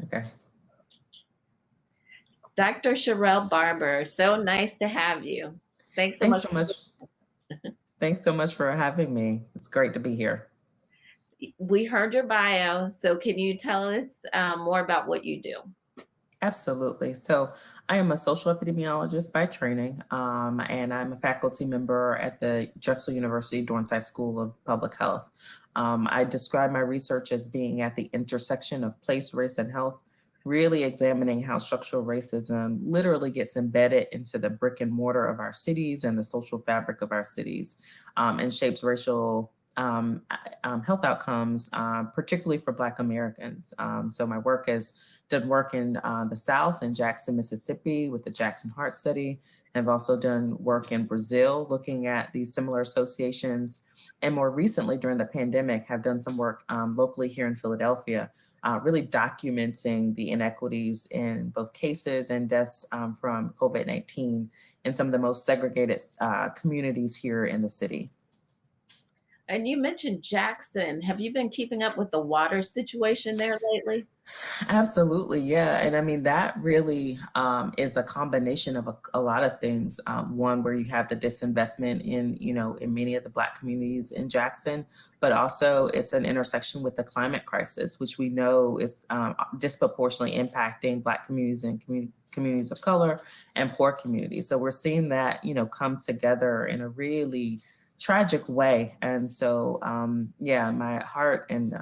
Okay. Dr. Sharrelle Barber, so nice to have you. Thanks so Thanks much. so much. Thanks so much for having me. It's great to be here. We heard your bio, so can you tell us more about what you do? Absolutely. So, I am a social epidemiologist by training, and I'm a faculty member at the Drexel University Dornsife School of Public Health. I describe my research as being at the intersection of place, race, and health, really examining how structural racism literally gets embedded into the brick and mortar of our cities and the social fabric of our cities, and shapes racial health outcomes, particularly for Black Americans. So my work has done work in the South in Jackson, Mississippi with the Jackson Heart Study. I've also done work in Brazil looking at these similar associations. And more recently during the pandemic, have done some work locally here in Philadelphia, really documenting the inequities in both cases and deaths from COVID-19 in some of the most segregated communities here in the city. And you mentioned Jackson. Have you been keeping up with the water situation there lately? Absolutely, yeah. And I mean, that really is a combination of a lot of things. One, where you have the disinvestment in many of the Black communities in Jackson, but also it's an intersection with the climate crisis, which we know is disproportionately impacting Black communities and communities of color and poor communities. So we're seeing that, come together in a really tragic way. And so, yeah, my heart and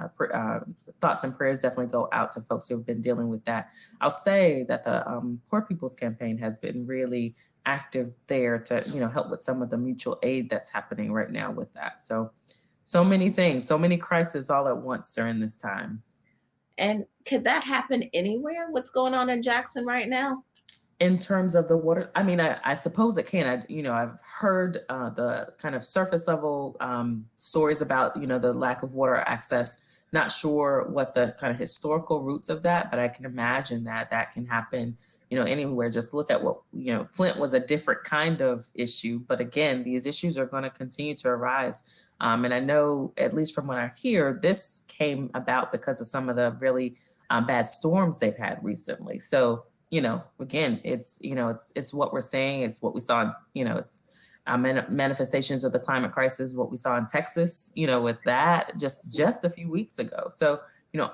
thoughts and prayers definitely go out to folks who have been dealing with that. I'll say that the Poor People's Campaign has been really active there to, help with some of the mutual aid that's happening right now with that. So many things, so many crises all at once during this time. And could that happen anywhere? What's going on in Jackson right now? In terms of the water, I mean, I suppose it can. I've heard the kind of surface level stories about, the lack of water access. Not sure what the kind of historical roots of that, but I can imagine that that can happen, anywhere. Just look at what, Flint was a different kind of issue. But again, these issues are going to continue to arise. And I know, at least from what I hear, this came about because of some of the really bad storms they've had recently. So, again, it's what we're saying. It's what we saw. It's manifestations of the climate crisis. What we saw in Texas. With that just a few weeks ago. So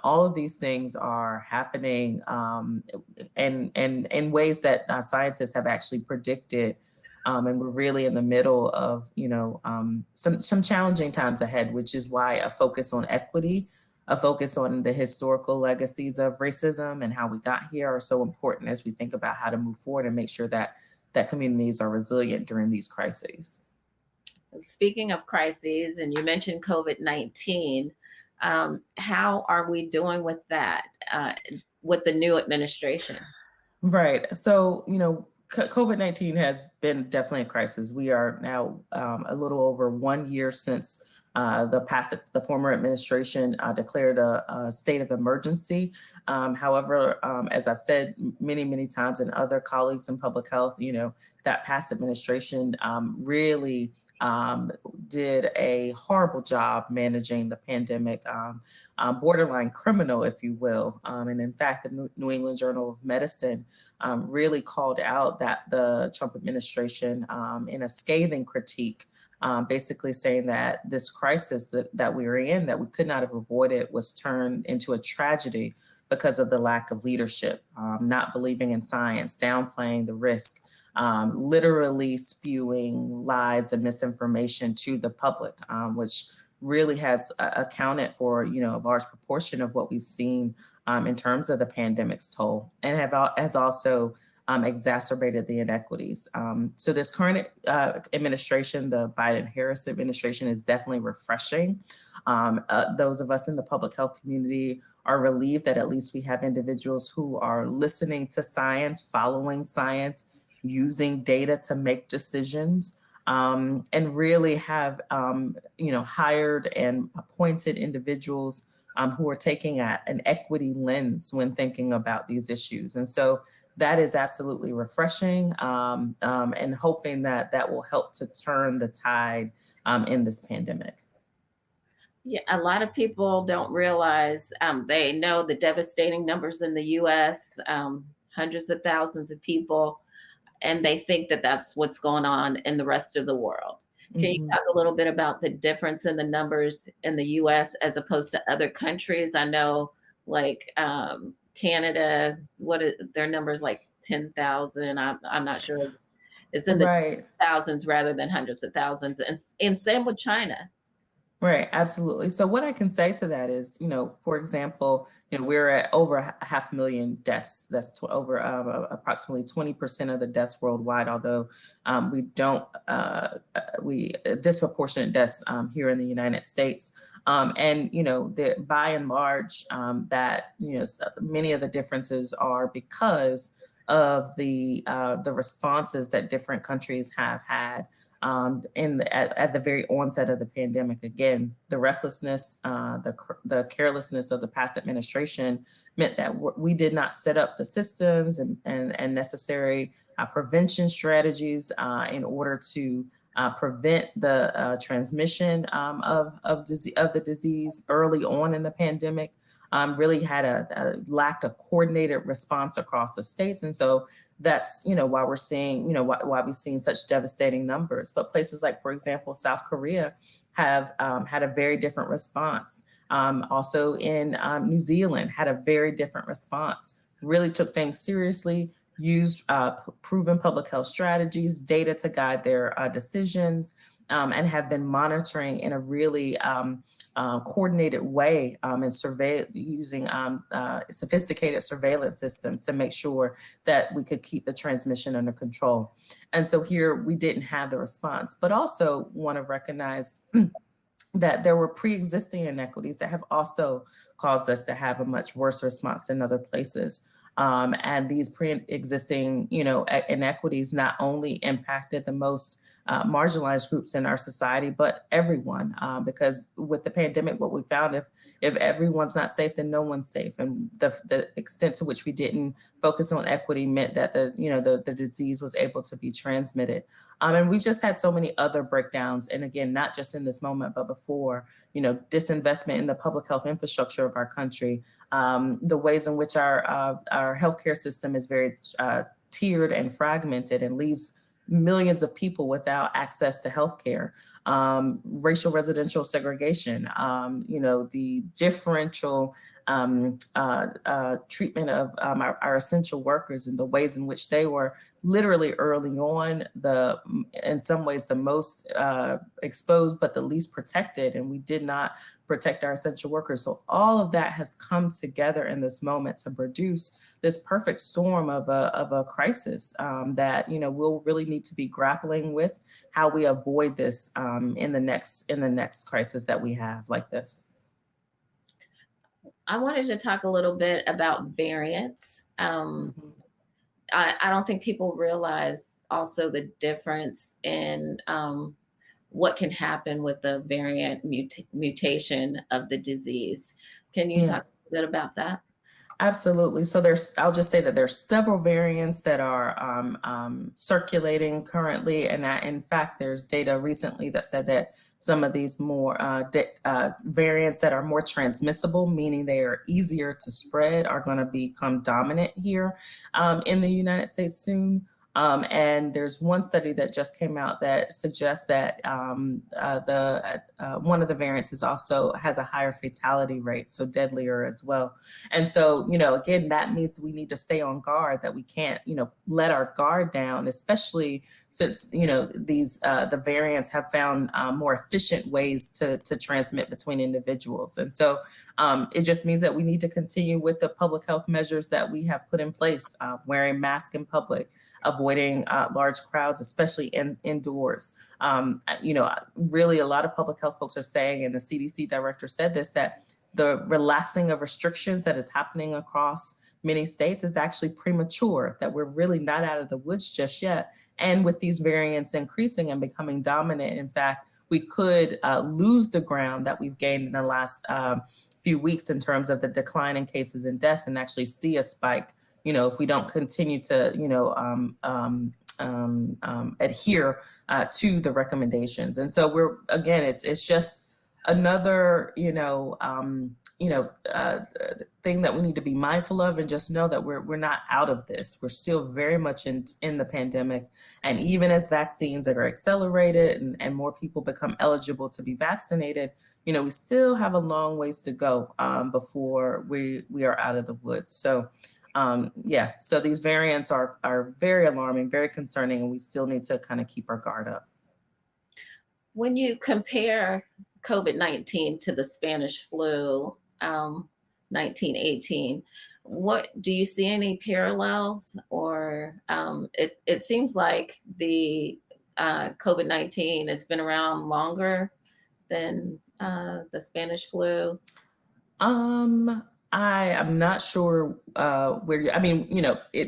all of these things are happening, and in ways that scientists have actually predicted. And we're really in the middle of some challenging times ahead, which is why a focus on equity, a focus on the historical legacies of racism and how we got here are so important as we think about how to move forward and make sure that communities are resilient during these crises. Speaking of crises, and you mentioned COVID-19, how are we doing with that with the new administration? Right. So, COVID-19 has been definitely a crisis. We are now a little over 1 year since the former administration declared a state of emergency. However, as I've said many, many times, and other colleagues in public health, that past administration really did a horrible job managing the pandemic, borderline criminal, if you will. And in fact, the New England Journal of Medicine really called out that the Trump administration in a scathing critique, basically saying that this crisis that we were in, that we could not have avoided, was turned into a tragedy because of the lack of leadership, not believing in science, downplaying the risk, literally spewing lies and misinformation to the public, which really has accounted for, a large proportion of what we've seen in terms of the pandemic's toll, and has also exacerbated the inequities. So this current administration, the Biden-Harris administration, is definitely refreshing. Those of us in the public health community are relieved that at least we have individuals who are listening to science, following science, using data to make decisions, and really have hired and appointed individuals who are taking an equity lens when thinking about these issues. And so that is absolutely refreshing, and hoping that that will help to turn the tide in this pandemic. Yeah, a lot of people don't realize, they know the devastating numbers in the US, hundreds of thousands of people, and they think that that's what's going on in the rest of the world. Can you Mhm. talk a little bit about the difference in the numbers in the US as opposed to other countries? I know, like, Canada, their numbers like 10,000. I'm not sure. It's in the Right. thousands rather than hundreds of thousands, and same with China. Right, absolutely. So what I can say to that is, for example, we're at over 500,000 deaths. That's over approximately 20% of the deaths worldwide. Although we don't, we disproportionate deaths here in the United States. And by and large, that many of the differences are because of the responses that different countries have had at the very onset of the pandemic. Again, the recklessness, the carelessness of the past administration meant that we did not set up the systems and necessary prevention strategies in order to prevent the transmission of the disease early on in the pandemic. Really had lacked a coordinated response across the states, and so that's why we're seeing why we've seen such devastating numbers. But places like, for example, South Korea have had a very different response. Also in New Zealand had a very different response. Really took things seriously, used proven public health strategies, data to guide their decisions, and have been monitoring in a really coordinated way and using sophisticated surveillance systems to make sure that we could keep the transmission under control. And so here we didn't have the response, but also want to recognize that there were pre-existing inequities that have also caused us to have a much worse response in other places. And these pre-existing, inequities not only impacted the most marginalized groups in our society, but everyone. Because with the pandemic, what we found, if everyone's not safe, then no one's safe. And the extent to which we didn't focus on equity meant that the disease was able to be transmitted. And we've just had so many other breakdowns. And again, not just in this moment, but before, disinvestment in the public health infrastructure of our country, the ways in which our healthcare system is very tiered and fragmented and leaves millions of people without access to healthcare, racial residential segregation, the differential treatment of our essential workers and the ways in which they were literally early on in some ways the most exposed but the least protected, and we did not protect our essential workers. So all of that has come together in this moment to produce this perfect storm of a crisis that we'll really need to be grappling with how we avoid this in the next crisis that we have like this. I wanted to talk a little bit about variants. Mhm. I don't think people realize also the difference in what can happen with the variant mutation of the disease. Can you Yeah. talk a bit about that? Absolutely. So I'll just say that there's several variants that are circulating currently. And that, in fact, there's data recently that said that some of these more variants that are more transmissible, meaning they are easier to spread, are going to become dominant here in the United States soon. And there's one study that just came out that suggests that one of the variants has a higher fatality rate, so deadlier as well. And so, again, that means we need to stay on guard, that we can't, let our guard down, especially since, the variants have found more efficient ways to transmit between individuals. And so it just means that we need to continue with the public health measures that we have put in place, wearing masks in public, avoiding large crowds, especially indoors. Really a lot of public health folks are saying, and the CDC director said this, that the relaxing of restrictions that is happening across many states is actually premature, that we're really not out of the woods just yet. And with these variants increasing and becoming dominant, in fact, we could lose the ground that we've gained in the last few weeks in terms of the decline in cases and deaths, and actually see a spike, if we don't continue to, adhere to the recommendations. And so it's just Another, thing that we need to be mindful of, and just know that we're not out of this. We're still very much in the pandemic, and even as vaccines that are accelerated and more people become eligible to be vaccinated, we still have a long ways to go before we are out of the woods. So. Yeah, so these variants are very alarming, very concerning, and we still need to kind of keep our guard up. When you compare COVID-19 to the Spanish flu, 1918, what do you see any parallels? Or it seems like the COVID-19 has been around longer than the Spanish flu. I am not sure where you, I mean,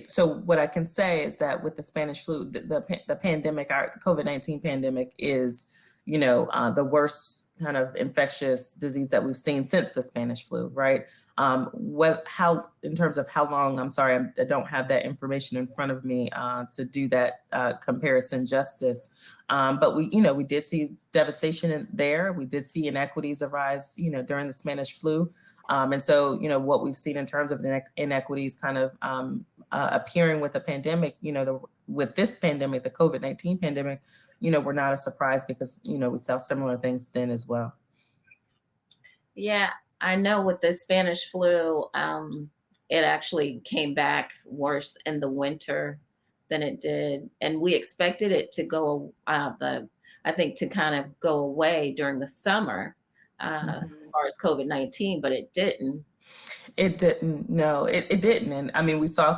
so what I can say is that with the Spanish flu, the pandemic, the COVID-19 pandemic is, the worst kind of infectious disease that we've seen since the Spanish flu, right? In terms of how long, I'm sorry, I don't have that information in front of me to do that comparison justice. But we did see devastation there. We did see inequities arise, during the Spanish flu. And so, what we've seen in terms of inequities kind of appearing with the pandemic, with this pandemic, the COVID-19 pandemic, we're not a surprise because, we saw similar things then as well. Yeah, I know with the Spanish flu, it actually came back worse in the winter than it did. And we expected it to go, I think, to kind of go away during the summer as far as COVID-19, but it didn't. It didn't. No, it didn't. And I mean, we saw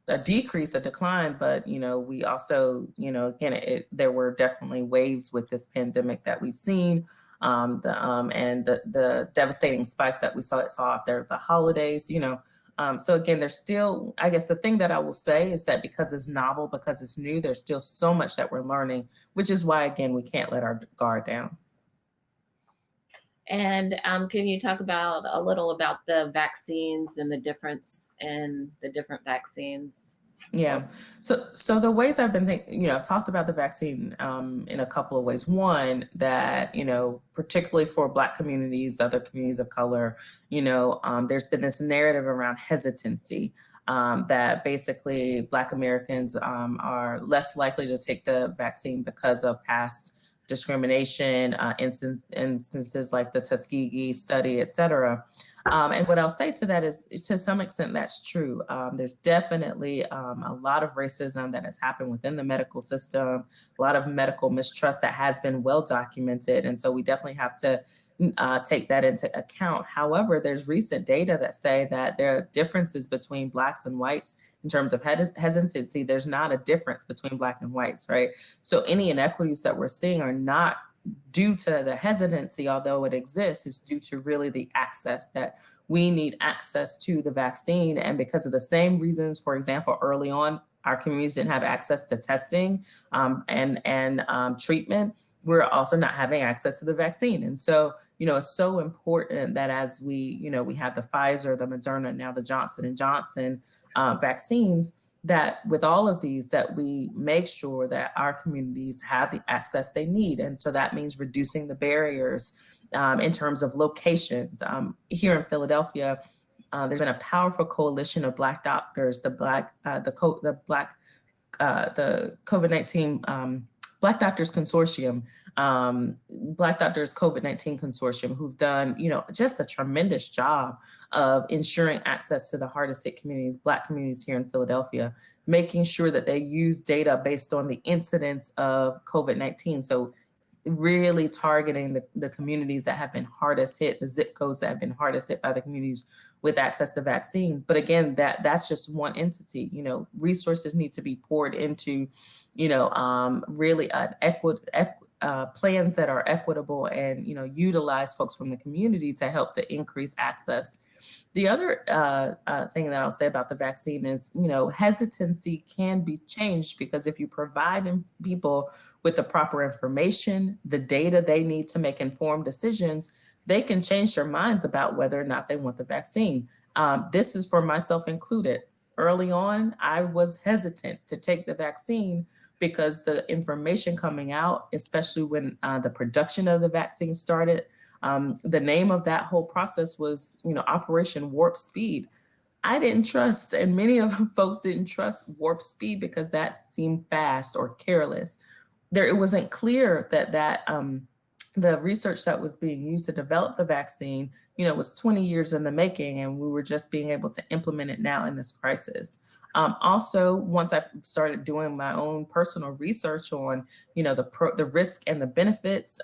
a decrease, a decline, but we also, again, there were definitely waves with this pandemic that we've seen, and the devastating spike that we saw after the holidays. So again, there's still, I guess the thing that I will say is that because it's novel, because it's new, there's still so much that we're learning, which is why, again, we can't let our guard down. And can you talk about a little about the vaccines and the difference in the different vaccines? Yeah. So the ways I've been thinking, I've talked about the vaccine in a couple of ways. One, that, particularly for Black communities, other communities of color, there's been this narrative around hesitancy, that basically Black Americans are less likely to take the vaccine because of past discrimination, instances like the Tuskegee study, et cetera. And what I'll say to that is, to some extent, that's true. There's definitely a lot of racism that has happened within the medical system, a lot of medical mistrust that has been well documented. And so we definitely have to take that into account. However, there's recent data that say that there are differences between Blacks and whites in terms of hesitancy. There's not a difference between Black and whites, right? So any inequities that we're seeing are not due to the hesitancy, although it exists, is due to really the access that we need access to the vaccine. And because of the same reasons, for example, early on, our communities didn't have access to testing and treatment, we're also not having access to the vaccine. And so, it's so important that as we have the Pfizer, the Moderna, now the Johnson & Johnson vaccines, that with all of these, that we make sure that our communities have the access they need. And so that means reducing the barriers in terms of locations. Here in Philadelphia, there's been a powerful coalition of Black doctors, the COVID-19 Black Doctors Consortium, Black Doctors COVID-19 Consortium, who've done, just a tremendous job of ensuring access to the hardest hit communities, Black communities here in Philadelphia, making sure that they use data based on the incidence of COVID-19. So really targeting the communities that have been hardest hit, the zip codes that have been hardest hit by the communities with access to vaccine. But again, that's just one entity. Resources need to be poured into, really plans that are equitable and, utilize folks from the community to help to increase access. The other thing that I'll say about the vaccine is, hesitancy can be changed, because if you provide people with the proper information, the data they need to make informed decisions, they can change their minds about whether or not they want the vaccine. This is for myself included. Early on, I was hesitant to take the vaccine because the information coming out, especially when the production of the vaccine started, The name of that whole process was, Operation Warp Speed. I didn't trust, and many of folks didn't trust warp speed because that seemed fast or careless. It wasn't clear that the research that was being used to develop the vaccine, was 20 years in the making, and we were just being able to implement it now in this crisis. Also, once I started doing my own personal research on, the risk and the benefits,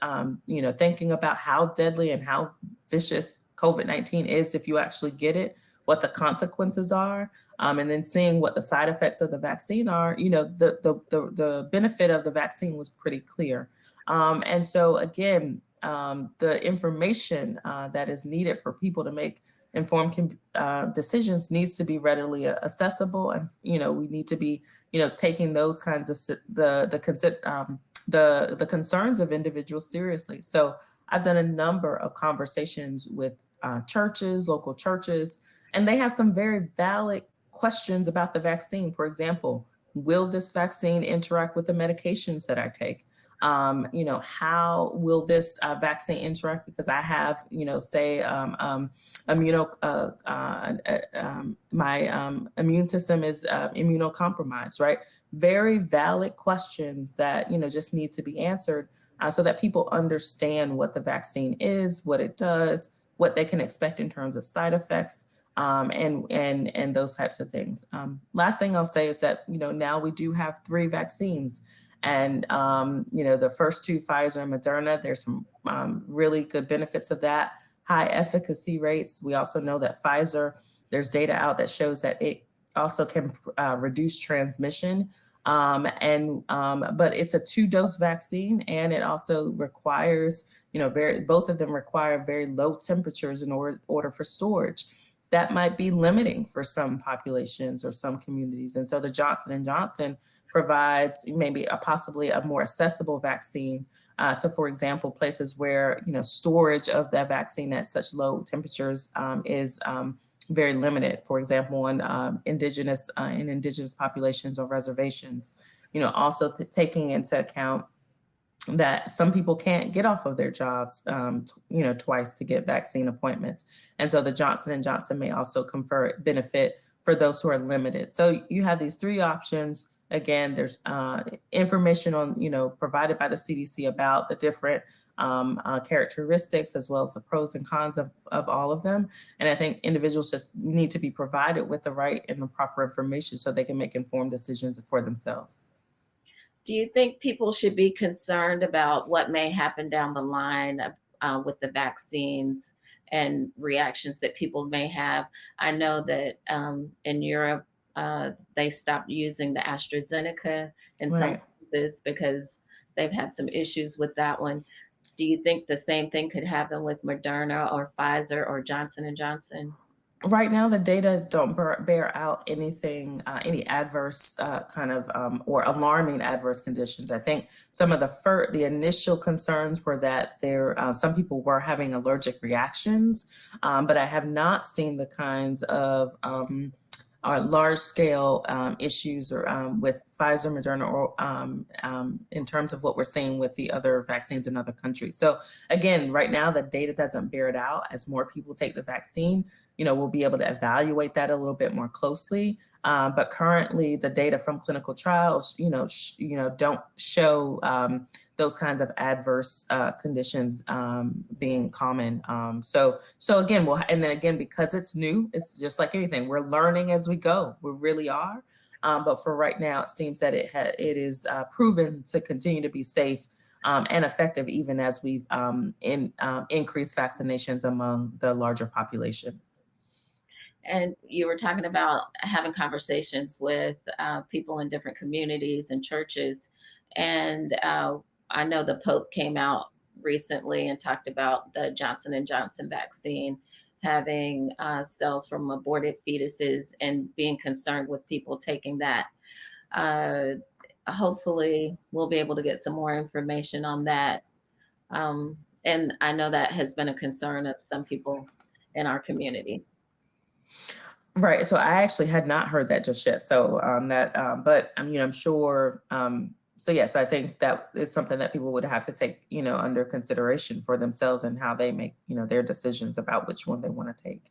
thinking about how deadly and how vicious COVID-19 is if you actually get it, what the consequences are, and then seeing what the side effects of the vaccine are, the benefit of the vaccine was pretty clear. And so again, the information that is needed for people to make informed decisions needs to be readily accessible, and we need to be taking those kinds of the concerns of individuals seriously. So I've done a number of conversations with churches, local churches, and they have some very valid questions about the vaccine. For example, will this vaccine interact with the medications that I take? How will this vaccine interact? Because I have, say, my immune system is immunocompromised, right? Very valid questions that, just need to be answered so that people understand what the vaccine is, what it does, what they can expect in terms of side effects, and those types of things. Last thing I'll say is that, now we do have 3 vaccines. And, the first 2, Pfizer and Moderna, there's some really good benefits of that, high efficacy rates. We also know that Pfizer, there's data out that shows that it also can reduce transmission. But it's a 2-dose vaccine, and it also requires, both of them require very low temperatures in order for storage. That might be limiting for some populations or some communities. And so the Johnson & Johnson provides maybe possibly a more accessible vaccine to, for example, places where, storage of that vaccine at such low temperatures is very limited. For example, in indigenous populations or reservations, also taking into account that some people can't get off of their jobs, twice to get vaccine appointments. And so the Johnson & Johnson may also confer benefit for those who are limited. So you have these 3 options. Again, there's information on, provided by the CDC about the different characteristics, as well as the pros and cons of all of them. And I think individuals just need to be provided with the right and the proper information so they can make informed decisions for themselves. Do you think people should be concerned about what may happen down the line with the vaccines and reactions that people may have? I know that in Europe, they stopped using the AstraZeneca in some Right. cases because they've had some issues with that one. Do you think the same thing could happen with Moderna or Pfizer or Johnson and Johnson? Right now, the data don't bear out anything, any adverse or alarming adverse conditions. I think some of the initial concerns were that some people were having allergic reactions, but I have not seen the kinds of large scale issues or with Pfizer, Moderna, or in terms of what we're seeing with the other vaccines in other countries. So again, right now the data doesn't bear it out. As more people take the vaccine, we'll be able to evaluate that a little bit more closely. But currently, the data from clinical trials, don't show those kinds of adverse conditions being common. So again, and then again, because it's new, it's just like anything. We're learning as we go. We really are. But for right now, it seems that it is proven to continue to be safe and effective, even as we've increased vaccinations among the larger population. And you were talking about having conversations with people in different communities and churches. And I know the Pope came out recently and talked about the Johnson and Johnson vaccine having cells from aborted fetuses and being concerned with people taking that. Hopefully, we'll be able to get some more information on that. And I know that has been a concern of some people in our community. Right. So I actually had not heard that just yet. So but I'm sure So yes, I think that is something that people would have to take, under consideration for themselves and how they make, their decisions about which one they want to take.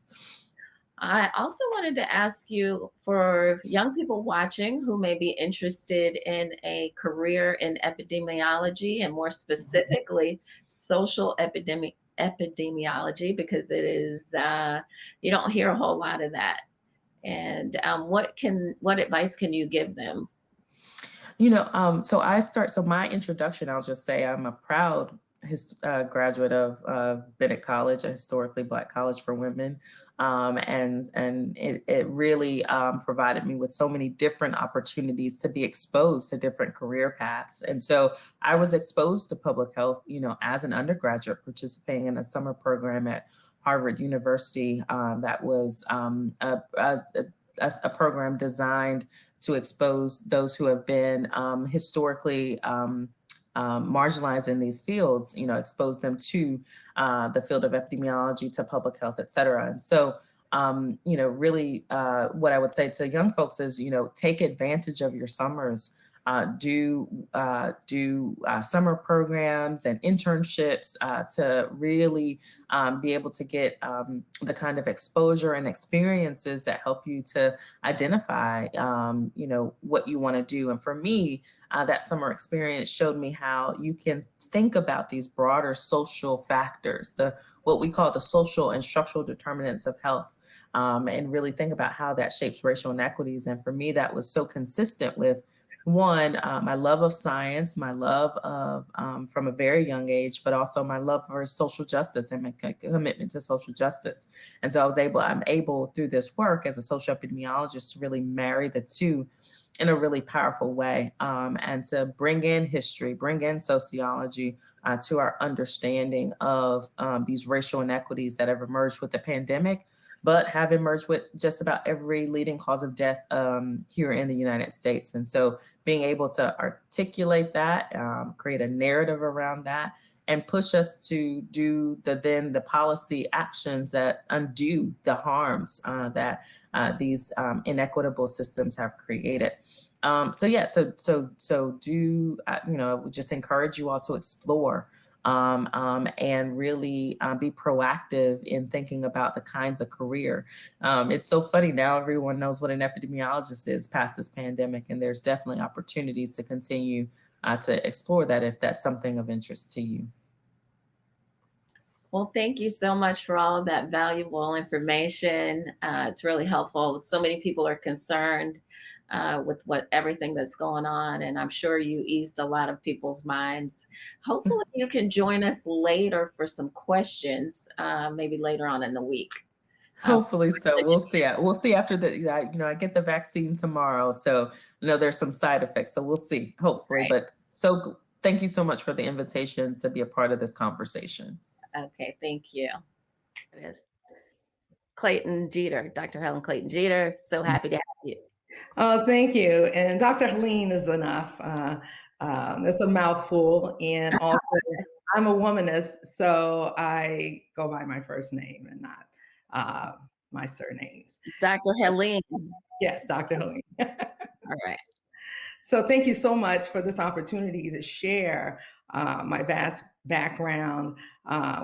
I also wanted to ask you, for young people watching who may be interested in a career in epidemiology, and more specifically social epidemiology, because it is you don't hear a whole lot of that. And what advice can you give them? So my introduction, I'll just say I'm a proud graduate of Bennett College, a historically Black college for women. And it really provided me with so many different opportunities to be exposed to different career paths. And so I was exposed to public health, as an undergraduate, participating in a summer program at Harvard University that was a program designed to expose those who have been historically marginalized in these fields, expose them to the field of epidemiology, to public health, et cetera. And so, really what I would say to young folks is, take advantage of your summers. Do summer programs and internships to really be able to get the kind of exposure and experiences that help you to identify, what you want to do. And for me, that summer experience showed me how you can think about these broader social factors, what we call the social and structural determinants of health. And really think about how that shapes racial inequities. And for me, that was so consistent with one, my love of science, my love of from a very young age, but also my love for social justice and my commitment to social justice. And so I'm able through this work as a social epidemiologist to really marry the two in a really powerful way, and to bring in history, bring in sociology to our understanding of these racial inequities that have emerged with the pandemic, but have emerged with just about every leading cause of death here in the United States. And so being able to articulate that, create a narrative around that, and push us to do the policy actions that undo the harms that these inequitable systems have created. I would just encourage you all to explore and really be proactive in thinking about the kinds of career. It's so funny now, everyone knows what an epidemiologist is past this pandemic, and there's definitely opportunities to continue to explore that if that's something of interest to you. Well, thank you so much for all of that valuable information. It's really helpful. So many people are concerned with everything that's going on, and I'm sure you eased a lot of people's minds. Hopefully, you can join us later for some questions, maybe later on in the week. Uh, Hopefully so. We'll see. We'll see after I get the vaccine tomorrow. So there's some side effects. So we'll see, hopefully. right. But thank you so much for the invitation to be a part of this conversation. Okay, thank you. It is Clayton Jeter, Dr. Helen Clayton-Jeter. So happy to have you. Oh, thank you. And Dr. Helene is enough. It's a mouthful. And also, I'm a womanist, so I go by my first name and not my surnames. Dr. Helene. Yes, Dr. Helene. All right. So thank you so much for this opportunity to share my vast background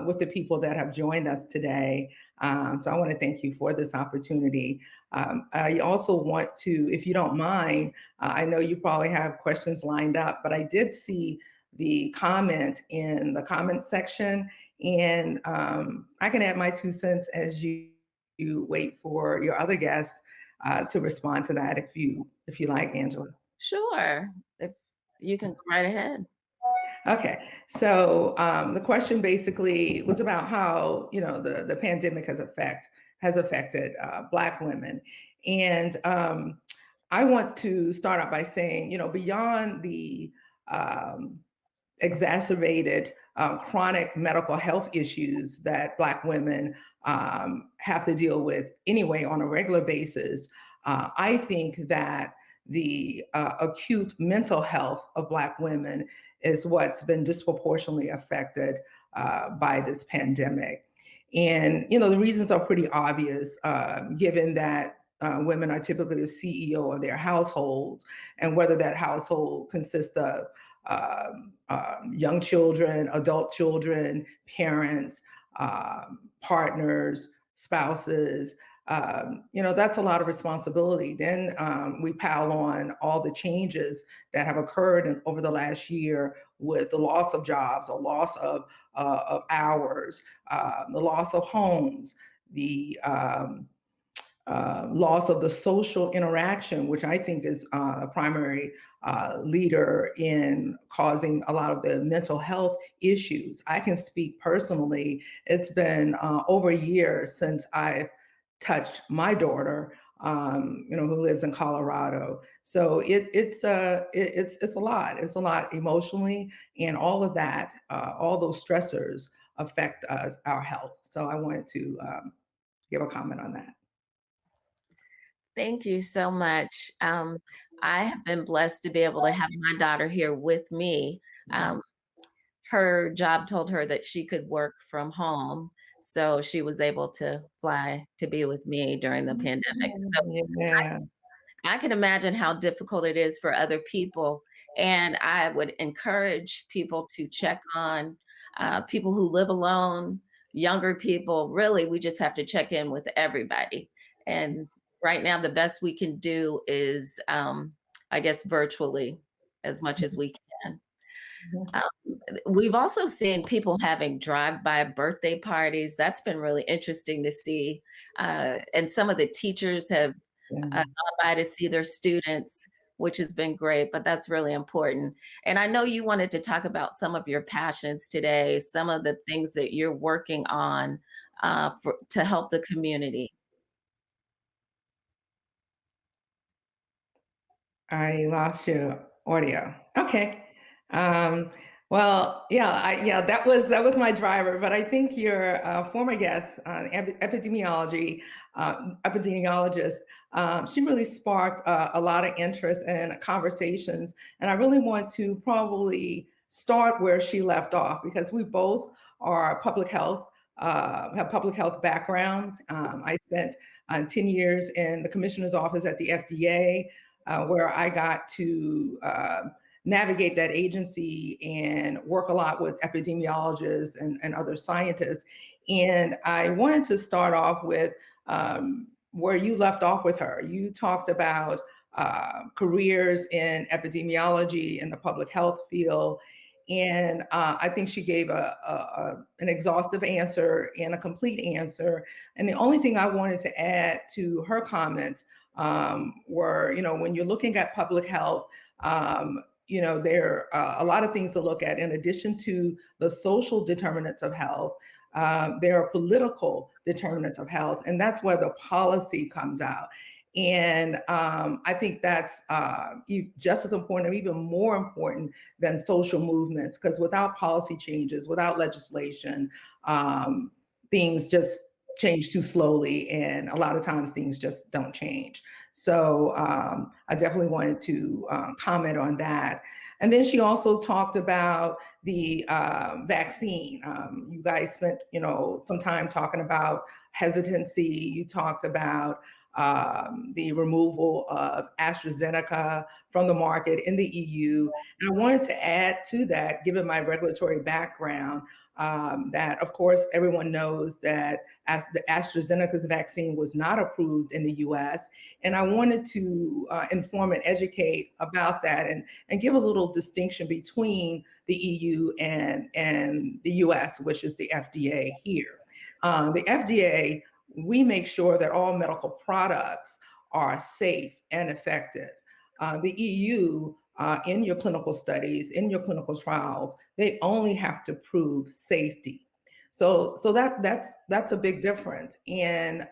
with the people that have joined us today. So I want to thank you for this opportunity. I also want to, if you don't mind, I know you probably have questions lined up, but I did see the comment in the comment section, and I can add my 2 cents as you wait for your other guests to respond to that if you like, Angela. Sure. If you can go right ahead. Okay, so the question basically was about how the pandemic has affected Black women, and I want to start out by saying, beyond the exacerbated chronic medical health issues that Black women have to deal with anyway on a regular basis, I think that the acute mental health of Black women is what's been disproportionately affected by this pandemic. And, the reasons are pretty obvious, given that women are typically the CEO of their households, and whether that household consists of young children, adult children, parents, partners, spouses. That's a lot of responsibility. Then we pile on all the changes that have occurred over the last year with the loss of jobs, a loss of hours, the loss of homes, the loss of the social interaction, which I think is a primary leader in causing a lot of the mental health issues. I can speak personally. It's been over a year since I've touched my daughter, who lives in Colorado. So it's a lot. It's a lot emotionally, and all of that, all those stressors affect us, our health. So I wanted to give a comment on that. Thank you so much. I have been blessed to be able to have my daughter here with me. Um, Her job told her that she could work from home, so she was able to fly to be with me during the pandemic. So Yeah. I can imagine how difficult it is for other people, and I would encourage people to check on people who live alone, younger people. Really, we just have to check in with everybody. And right now, the best we can do is, I guess, virtually as much as we can. Mhm. We've also seen people having drive-by birthday parties. That's been really interesting to see. And some of the teachers have Yeah. gone by to see their students, which has been great, but that's really important. And I know you wanted to talk about some of your passions today, some of the things that you're working on to help the community. I lost your audio. Okay. Um, well, yeah, that was my driver. But I think your former guest, epidemiologist, she really sparked a lot of interest and conversations. And I really want to probably start where she left off because we both are public health. Have public health backgrounds. I spent 10 years in the commissioner's office at the FDA, where I got to navigate that agency and work a lot with epidemiologists and other scientists. And I wanted to start off with where you left off with her. You talked about careers in epidemiology in the public health field. And I think she gave an exhaustive answer and a complete answer. And the only thing I wanted to add to her comments were, when you're looking at public health, there are a lot of things to look at in addition to the social determinants of health. There are political determinants of health, and that's where the policy comes out. And I think that's just as important, or even more important than social movements, because without policy changes, without legislation, things just change too slowly, and a lot of times things just don't change. So I definitely wanted to comment on that. And then she also talked about the vaccine. You guys spent, some time talking about hesitancy. You talked about the removal of AstraZeneca from the market in the EU. And I wanted to add to that, given my regulatory background, that of course everyone knows that as the AstraZeneca's vaccine was not approved in the US. And I wanted to inform and educate about that, and give a little distinction between the EU and the US, which is the FDA here. The FDA, we make sure that all medical products are safe and effective. The EU, in your clinical studies, in your clinical trials, they only have to prove safety. So that's a big difference. And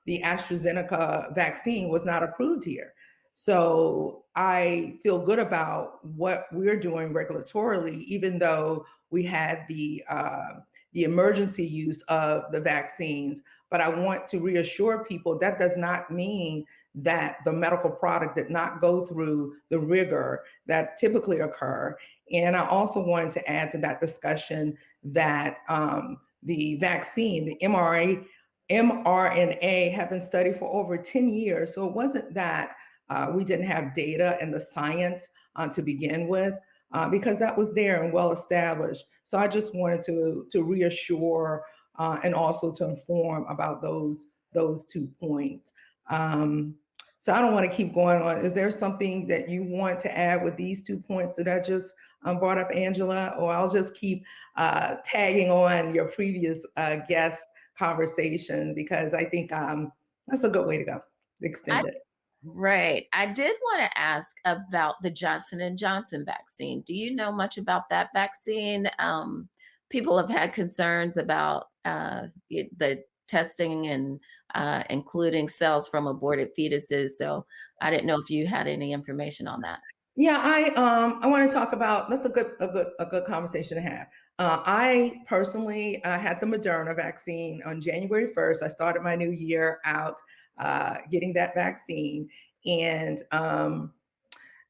the AstraZeneca vaccine was not approved here. So I feel good about what we're doing regulatorily, even though we had the emergency use of the vaccines. But I want to reassure people that does not mean that the medical product did not go through the rigor that typically occur. And I also wanted to add to that discussion that the vaccine, the mRNA mRNA have been studied for over 10 years. So it wasn't that we didn't have data and the science to begin with, because that was there and well established. So I just wanted to reassure and also to inform about those 2 points. So I don't want to keep going on. Is there something that you want to add with these 2 points that I just brought up, Angela? Or I'll just keep tagging on your previous guest conversation, because I think that's a good way to go. Extend it. Right. I did want to ask about the Johnson and Johnson vaccine. Do you know much about that vaccine? People have had concerns about the testing and including cells from aborted fetuses. So I didn't know if you had any information on that. Yeah, I want to talk about, that's a good conversation to have. I personally had the Moderna vaccine on January 1st. I started my new year out getting that vaccine, and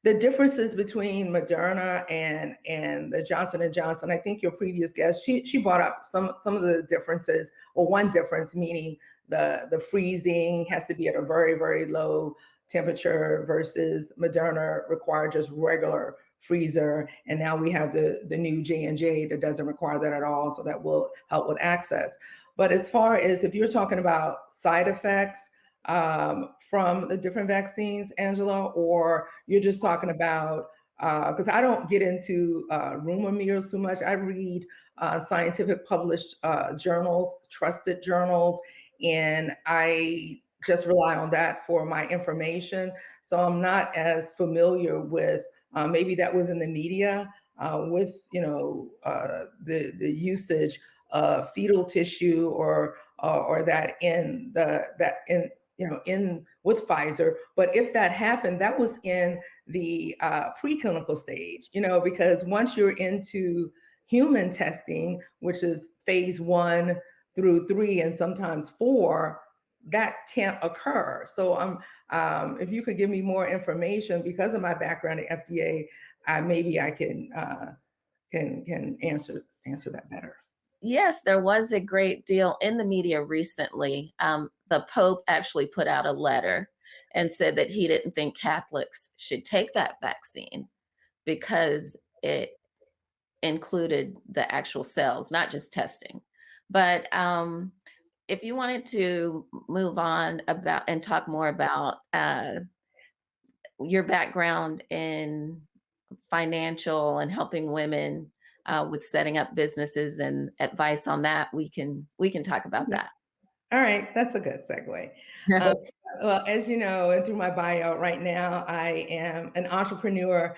the differences between Moderna and the Johnson and Johnson. I think your previous guest, she brought up some of the differences, or one difference, meaning the freezing has to be at a very, very low temperature versus Moderna required just regular freezer. And now we have the new J&J that doesn't require that at all. So that will help with access. But as far as if you're talking about side effects from the different vaccines, Angela, or you're just talking about, because I don't get into rumor mills too much. I read scientific published journals, trusted journals, and I just rely on that for my information. So I'm not as familiar with, maybe that was in the media, with the usage of fetal tissue or that in with Pfizer. But if that happened, that was in the preclinical stage, because once you're into human testing, which is phase 1 through 3 and sometimes 4, that can't occur. So if you could give me more information, because of my background at FDA, maybe I can answer that better. Yes, there was a great deal in the media recently. The Pope actually put out a letter and said that he didn't think Catholics should take that vaccine because it included the actual cells, not just testing. But if you wanted to move on about and talk more about your background in financial and helping women with setting up businesses and advice on that, we can talk about that. All right, that's a good segue. Well, as you know, and through my bio right now, I am an entrepreneur,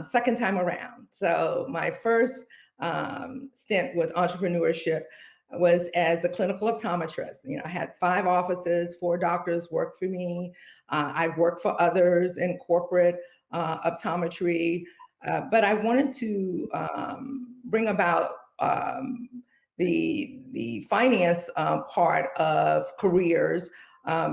second time around. So my first stint with entrepreneurship was as a clinical optometrist. I had 5 offices, 4 doctors worked for me. I worked for others in corporate optometry, but I wanted to bring about the finance part of careers,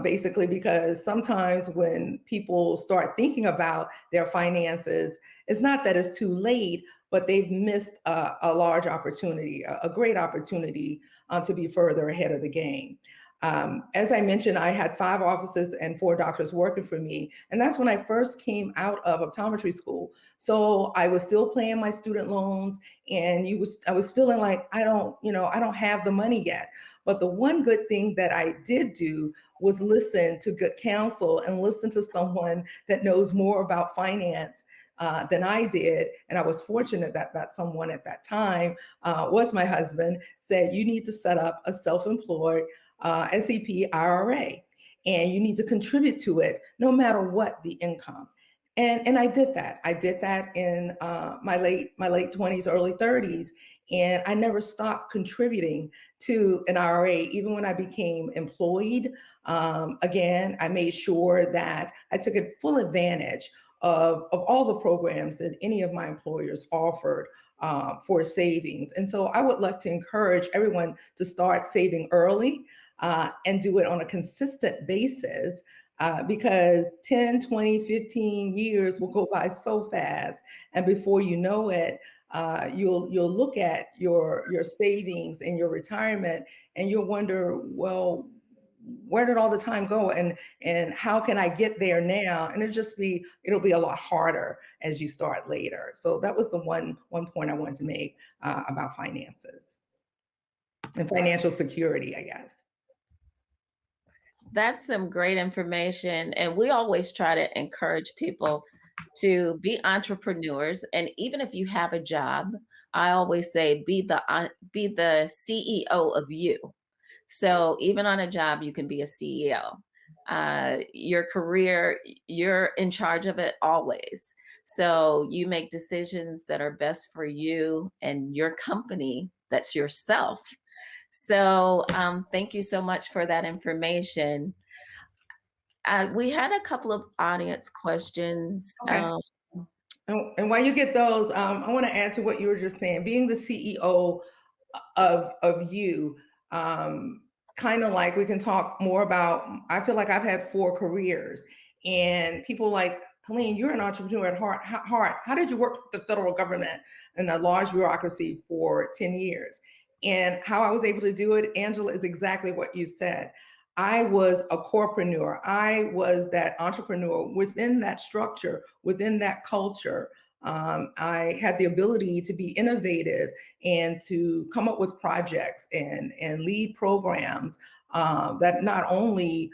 basically, because sometimes when people start thinking about their finances, it's not that it's too late, but they've missed a large opportunity, a great opportunity to be further ahead of the game. As I mentioned, I had 5 offices and 4 doctors working for me. And that's when I first came out of optometry school. So I was still paying my student loans, and I was feeling like I don't have the money yet. But the one good thing that I did do was listen to good counsel and listen to someone that knows more about finance than I did. And I was fortunate that someone at that time was my husband, said, you need to set up a self-employed SEP IRA, and you need to contribute to it no matter what the income. And I did that. I did that in my late 20s, early 30s, and I never stopped contributing to an IRA, even when I became employed. Again, I made sure that I took full advantage of all the programs that any of my employers offered for savings. And so I would like to encourage everyone to start saving early and do it on a consistent basis, because 10, 20, 15 years will go by so fast. And before you know it, you'll look at your savings and your retirement, and you'll wonder, well, where did all the time go, and how can I get there now? And it'll be a lot harder as you start later. So that was the one point I wanted to make about finances and financial security, I guess. That's some great information. And we always try to encourage people to be entrepreneurs. And even if you have a job, I always say be the CEO of you. So even on a job, you can be a CEO. Your career, you're in charge of it always. So you make decisions that are best for you and your company, that's yourself. So thank you so much for that information. We had a couple of audience questions. Okay. And while you get those, I want to add to what you were just saying. Being the CEO of you, kind of like we can talk more about. I feel like I've had 4 careers, and people like Helene, you're an entrepreneur at heart. How did you work with the federal government and a large bureaucracy for 10 years? And how I was able to do it, Angela, is exactly what you said. I was a corepreneur. I was that entrepreneur within that structure, within that culture. I had the ability to be innovative and to come up with projects and lead programs that not only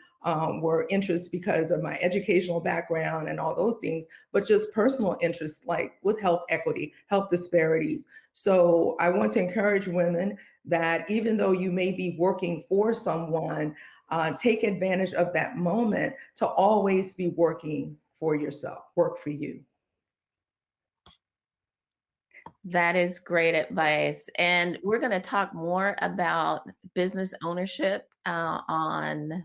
were interests because of my educational background and all those things, but just personal interests like with health equity, health disparities. So I want to encourage women that even though you may be working for someone, take advantage of that moment to always be working for yourself, work for you. That is great advice. And we're going to talk more about business ownership Mhm.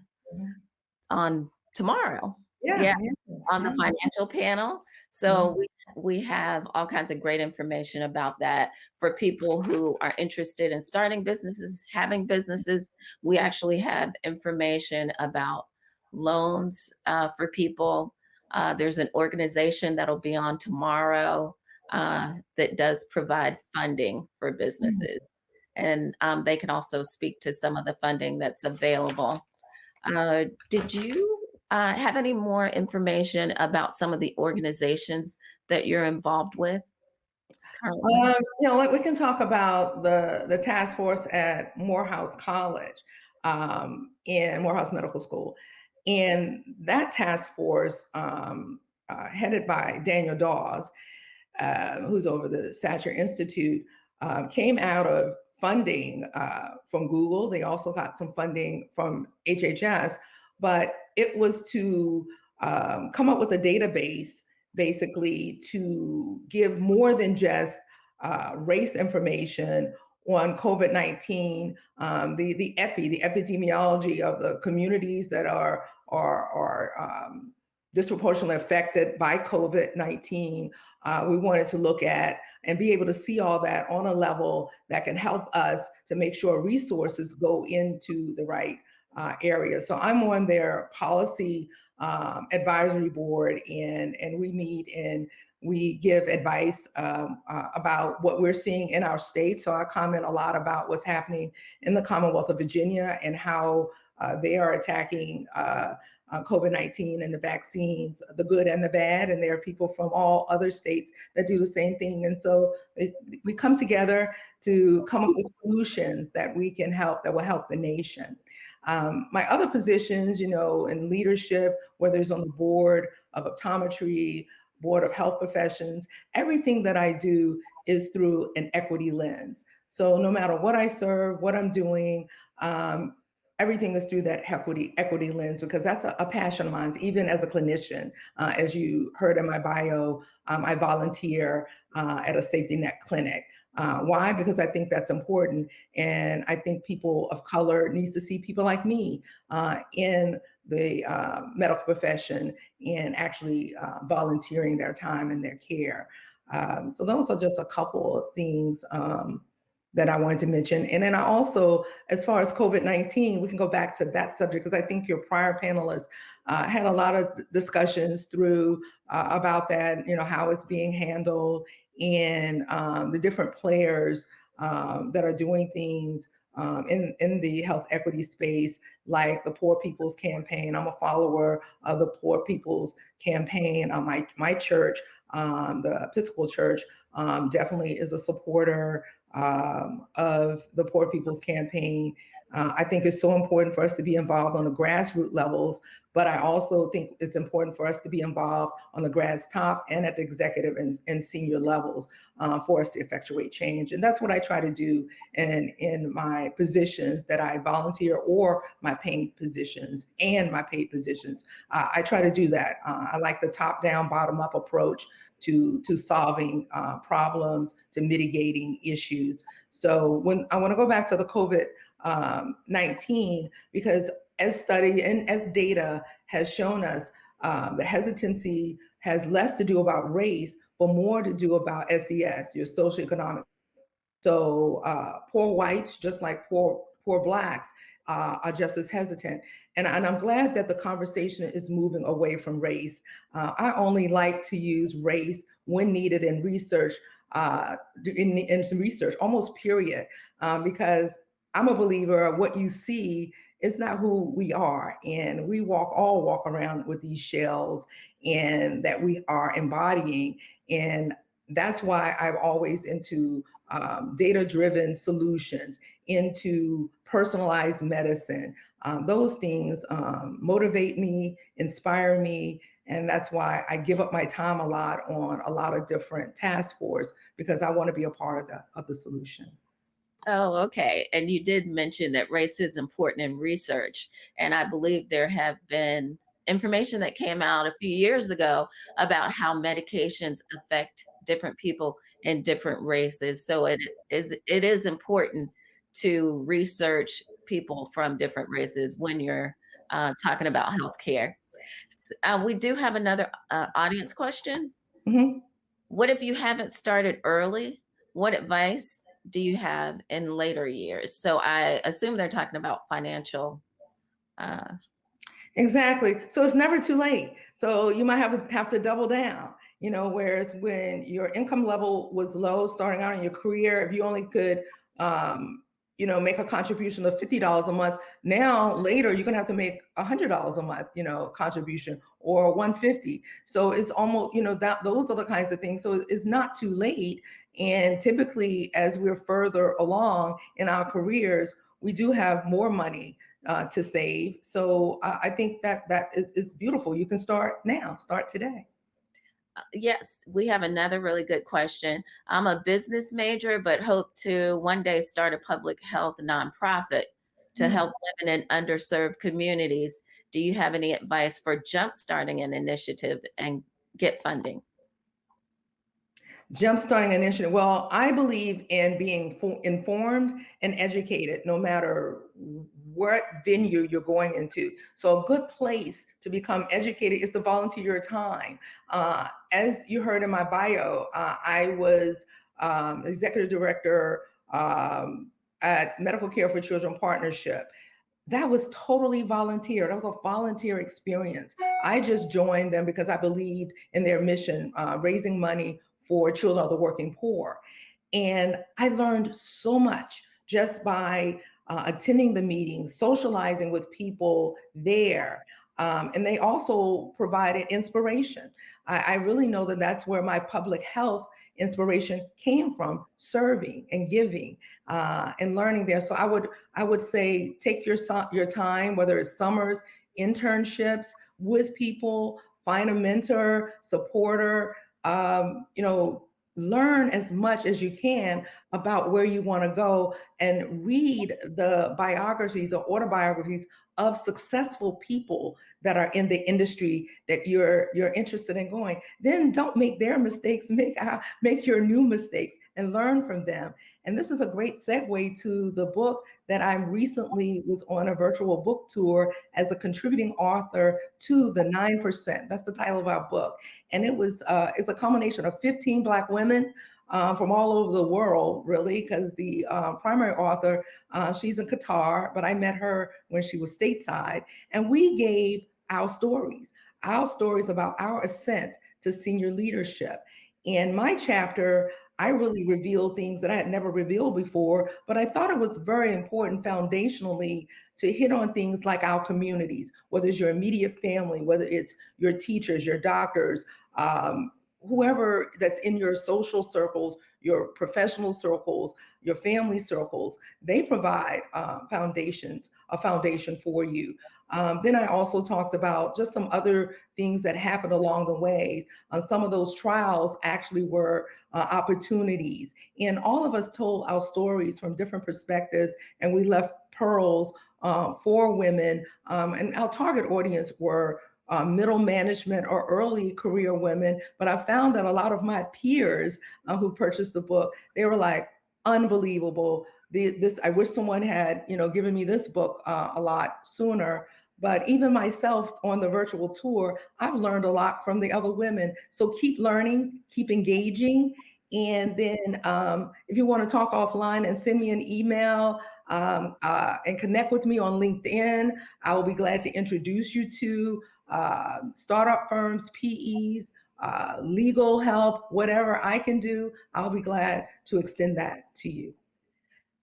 on tomorrow. Yeah, Yeah, yeah, on the yeah. financial panel. So Mhm. we have all kinds of great information about that for people who are interested in starting businesses, having businesses. We actually have information about loans for people. There's an organization that'll be on tomorrow that does provide funding for businesses. And they can also speak to some of the funding that's available. Did you have any more information about some of the organizations that you're involved with currently? Like we can talk about the task force at Morehouse College, in Morehouse Medical School, and that task force, headed by Daniel Dawes, who's over the Satcher Institute, came out of funding from Google. They also got some funding from HHS, but it was to come up with a database basically to give more than just race information on COVID-19, the epidemiology of the communities that are disproportionately affected by COVID-19. We wanted to look at and be able to see all that on a level that can help us to make sure resources go into the right area. So I'm on their policy advisory board, and we meet and we give advice about what we're seeing in our state. So I comment a lot about what's happening in the Commonwealth of Virginia and how they are attacking COVID-19 and the vaccines, the good and the bad. And there are people from all other states that do the same thing. And so we come together to come up with solutions that we can help, that will help the nation. My other positions, in leadership, whether it's on the board of optometry, board of health professions, everything that I do is through an equity lens. So no matter what I serve, what I'm doing, everything is through that equity lens, because that's a passion of mine, even as a clinician. As you heard in my bio, I volunteer at a safety net clinic. Why? Because I think that's important. And I think people of color needs to see people like me in the medical profession and actually volunteering their time and their care. So those are just a couple of things that I wanted to mention. And then I also, as far as COVID-19, we can go back to that subject because I think your prior panelists had a lot of discussions through about that, how it's being handled and the different players that are doing things in the health equity space, like the Poor People's Campaign. I'm a follower of the Poor People's Campaign. My church, the Episcopal Church, definitely is a supporter of the Poor People's Campaign. I think it's so important for us to be involved on the grassroots levels, but I also think it's important for us to be involved on the grass top and at the executive and senior levels for us to effectuate change. And that's what I try to do in my positions that I volunteer or my paid positions and my paid positions. I try to do that. I like the top-down, bottom-up approach to solving problems, to mitigating issues. So when I want to go back to the COVID-19, because as study and as data has shown us, the hesitancy has less to do about race, but more to do about SES, your socioeconomic. So poor whites, just like poor Blacks, are just as hesitant. And I'm glad that the conversation is moving away from race. I only like to use race when needed in research, in some research, almost period, because I'm a believer of what you see is not who we are. And we all walk around with these shells and that we are embodying. And that's why I'm always into data-driven solutions, into personalized medicine. Those things motivate me, inspire me, and that's why I give up my time a lot on a lot of different task force, because I want to be a part of the solution. Oh, okay. And you did mention that race is important in research. And I believe there have been information that came out a few years ago about how medications affect different people in different races. So it is important to research people from different races when you're talking about healthcare. We do have another audience question. Mhm. What if you haven't started early? What advice do you have in later years? So I assume they're talking about financial. Uh, Exactly. So it's never too late. So you might have to double down, whereas when your income level was low starting out in your career, if you only could, make a contribution of $50 a month, now later you're gonna have to make $100 a month, contribution, or 150. So it's almost, that those are the kinds of things. So it's not too late. And typically, as we're further along in our careers, we do have more money to save. So I think that is beautiful. You can start now, start today. yes, we have another really good question. I'm a business major, but hope to one day start a public health nonprofit to Mm. help women in underserved communities. Do you have any advice for jumpstarting an initiative and get funding? Jumpstarting initiative. Well, I believe in being informed and educated, no matter what venue you're going into. So a good place to become educated is to volunteer your time. As you heard in my bio, I was executive director at Medical Care for Children Partnership. That was totally volunteer. That was a volunteer experience. I just joined them because I believed in their mission, raising money for children of the working poor. And I learned so much just by attending the meetings, socializing with people there. And they also provided inspiration. I really know that that's where my public health inspiration came from, serving and giving and learning there. So I would say take your time, whether it's summers, internships with people, find a mentor, supporter, learn as much as you can about where you want to go and read the biographies or autobiographies of successful people that are in the industry that you're interested in going. Then don't make their mistakes, make your new mistakes and learn from them. And this is a great segue to the book that I recently was on a virtual book tour as a contributing author to The 9%. That's the title of our book. And it's a combination of 15 Black women from all over the world, really, because the primary author, she's in Qatar, but I met her when she was stateside. And we gave our stories about our ascent to senior leadership. In my chapter, I really revealed things that I had never revealed before, but I thought it was very important foundationally to hit on things like our communities, whether it's your immediate family, whether it's your teachers, your doctors, whoever that's in your social circles, your professional circles, your family circles, they provide a foundation for you. Then I also talked about just some other things that happened along the way. Some of those trials actually were opportunities. And all of us told our stories from different perspectives, and we left pearls for women. And our target audience were middle management or early career women. But I found that a lot of my peers who purchased the book, they were like, unbelievable. I wish someone had, given me this book a lot sooner. But even myself on the virtual tour, I've learned a lot from the other women. So keep learning, keep engaging. And then if you want to talk offline and send me an email and connect with me on LinkedIn, I will be glad to introduce you to startup firms, PEs, legal help, whatever I can do, I'll be glad to extend that to you.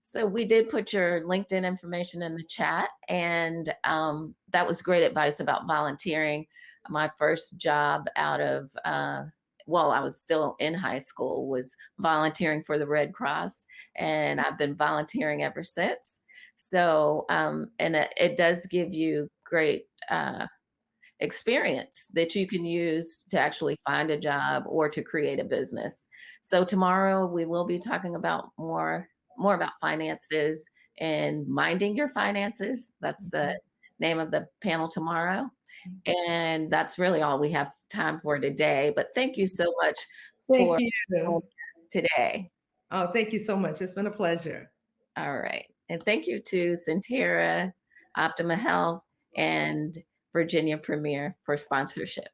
So we did put your LinkedIn information in the chat, and that was great advice about volunteering. My first job out of, well, I was still in high school, was volunteering for the Red Cross, and I've been volunteering ever since. So, and it does give you great experience that you can use to actually find a job or to create a business. So tomorrow we will be talking about more about finances and minding your finances. That's the name of the panel tomorrow. And that's really all we have time for today. But thank you so much Thank for you. today. Oh, thank you so much. It's been a pleasure. All right. And thank you to Centera, Optima Health, and Virginia Premier for sponsorship.